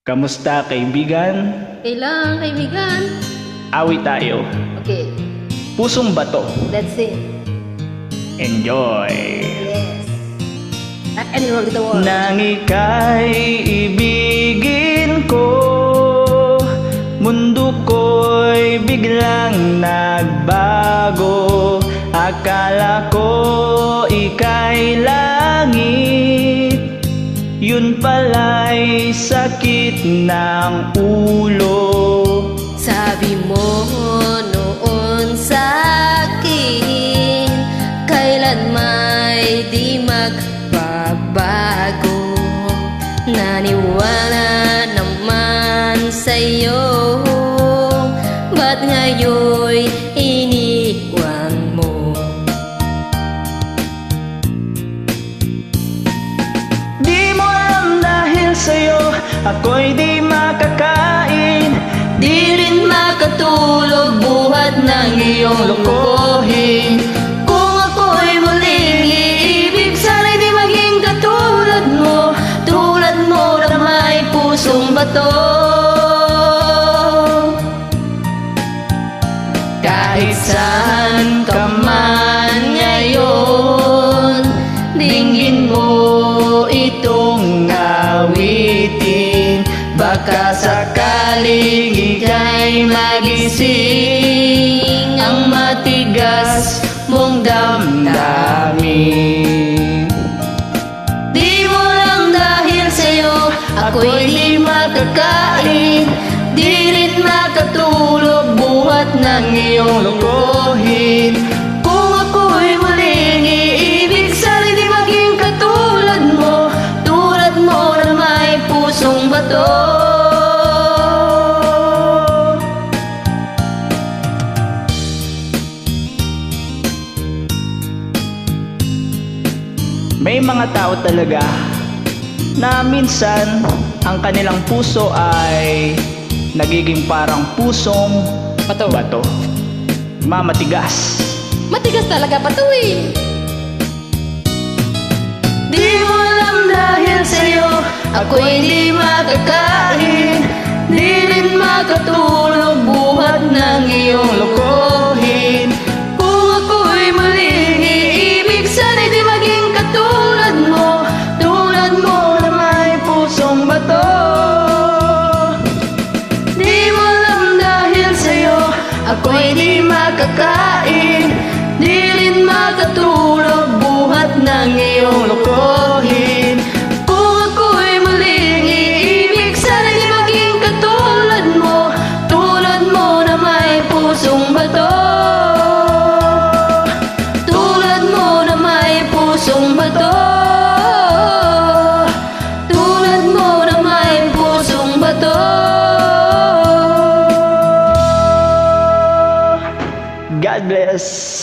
Kamusta kaibigan? Kailangan kaibigan. Awit tayo. Okay, Pusong bato. let's sing. Enjoy. Yes. Rock and roll the world. Nang ika'y ibigin ko, mundo ko'y biglang nagbago. Akala ko ika'y langit, yun pala'y sakit ng ulo. Sabi mo noon sa'kin, kailan may di magbabago. Naniwala naman sa'yo, ba't ngayon'y iniwan mo? Di mo alam dahil sa'yo ako'y di makakain, Di rin makatulog buhat ng iyong lokohin. Kung ako'y muling iibig, sana'y di maging katulad mo. Tulad mo na may pusong bato. Kahit saan ka man ngayon, dinggin mo itong awitin. Baka sakaling ika'y magising ang matigas mong damdamin. Di mo lang dahil sa'yo ako'y di makakain, di rin makatulog buhat ng iyong lokohin. Kung ako'y muling iibig, sana'y di maging katulad mo. Tulad mo na may pusong bato. May mga tao talaga na minsan ang kanilang puso ay nagiging parang pusong bato. Mamatigas. Matigas talaga patuwi. Di mo alam dahil sa'yo ako'y di makakain, di rin makatulog buhat ng iyong lokohin. Kung ako'y muling iibig, sana'y di maging katulad mo. Tulad mo na may pusong bato. Di mo alam dahil sa'yo ako'y di makakain, di rin makatulog buhat ng iyong lokohin. Kung ako'y muling iibig, sana'y di maging katulad mo. Tulad mo na may pusong bato. Tulad mo na may pusong bato. Tulad mo na may pusong bato. God bless.